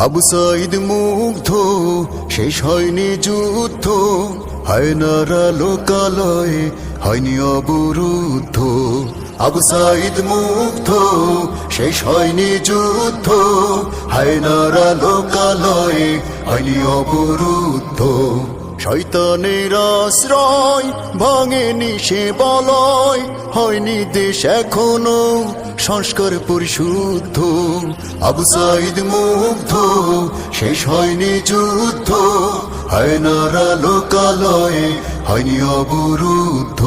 আবু সাইদ মুগ্ধ, শেষ হয়নি যুদ্ধ, হায়নারা লোকালয়ে হয়নি অবরুদ্ধ। আবু সাইদ মুগ্ধ, শেষ হয়নি যুদ্ধ, হায়নারা লোকালয়ে হয়নি অবরুদ্ধ। শয়তানের আশ্রয় ভাঙেনি সে বলয়, হয়নি দেশ এখনো সংস্কার পরিশুদ্ধ। আবু সাইদ মুগ্ধ, শেষ হয়নি যুদ্ধ, হায়নারা লোকালয়ে হয়নি অবরুদ্ধ।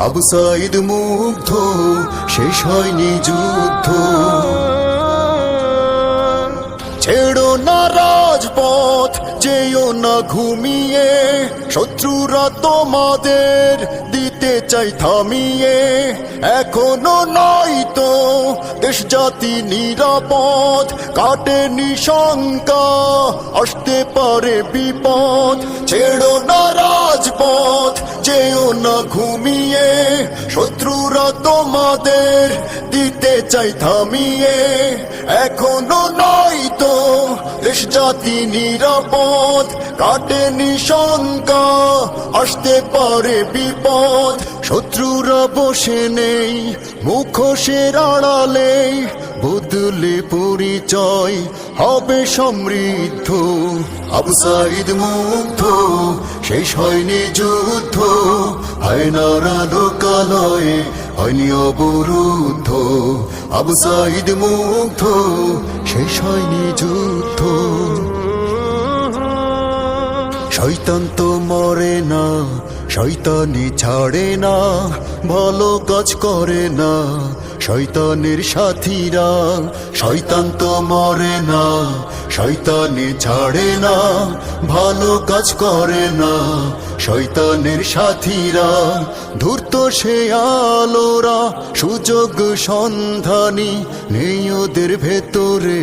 আবু সাইদ মুগ্ধ, শেষ হয়নি যুদ্ধ। ছেড়ো না রাজপথ, যেও না ঘুমিয়ে, শত্রুরা তোমাদের দিতে চাই থামিয়ে। এখনো নয় তো দেশ জাতি নিরাপদ, কাটেনি শঙ্কা, আসতে পারে বিপদ। ছেড়ো না রাজপথ, যেও না ঘুমিয়ে, শত্রুরা তোমাদের দিতে চাই থামিয়ে। এখনো নয় তো দেশ জাতি নিরাপদ, কাটেনি শঙ্কা, আসতে পারে বিপদ। শত্রুরা বসে নেই মুখোশের আড়ালে, বদলে পরিচয় হবে সমৃদ্ধ। আবু সাইদ মুগ্ধ, শেষ হয়নি যুদ্ধ, হায়নারা লোকালয়ে হয়নি অবরুদ্ধ। আবু সাইদ মুগ্ধ, শেষ হয়নি যুদ্ধ। শয়তান তো মরে না, শয়তানি ছাড়ে না, ভালো কাজ করে না শয়তানের সাথীরা। শয়তান তো মরে না, শয়তানি ছাড়ে না, ভালো কাজ করে না শয়তানের সাথীরা। ধূর্ত সে আলোরা সুযোগ সন্ধানী, নেই ওদের ভেতরে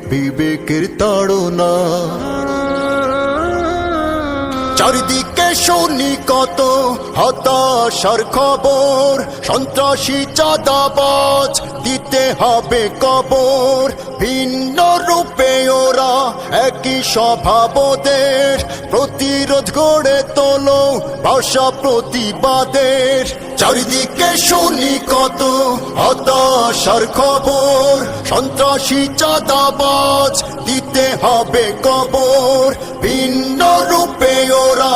বিবেকের তাড়না। চারিদিকে শুনি কত হতাশার খবর, সন্ত্রাসী চাঁদাবাজ দিতে হবে কবর। ভিন্ন রূপে ওরা একই স্বভাবদের, প্রতিরোধ গড়ে তোলো ভাষা প্রতিবাদের। চারিদিকে শুনি কত হতাশার খবর, সন্ত্রাসী চাঁদাবাজ দিতে হবে কবর। ভিন্ন রূপে ওরা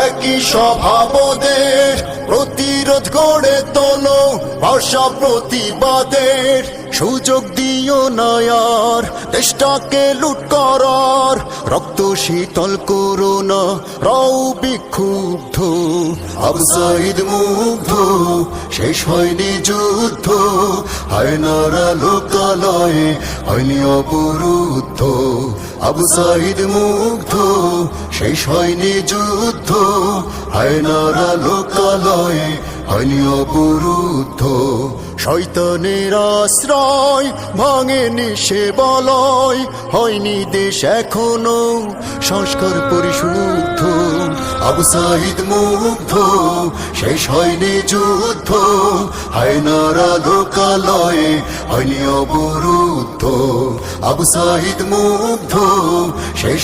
একই স্বভাবদের, প্রতিরোধ গড়ে তোলো ভাষা প্রতিবাদের। সুযোগ দিও না আর দেশটাকে লুট করার, রক্ত শীতল করো না রাও বিক্ষুব্ধ। আবু সাইদ মুগ্ধ, শেষ হয়নি যুদ্ধ, হায়নারা লোকালয়ে হয়নি অবরুদ্ধ। আবু সাইদ মুগ্ধ, শেষ হয়নি যুদ্ধ, হায়নারা লোকালয়ে হয়নি অবরুদ্ধ। শয়তানের আশ্রয় ভাঙেনি সে বলয়, হয়নি দেশ এখনো সংস্কার পরিশুদ্ধ। আবু সাইদ মুগ্ধ, শেষ হয়নি যুদ্ধ, হায়নারা লোকালয়ে হয়নি অবরুদ্ধ। আবু সাইদ মুগ্ধ, শেষ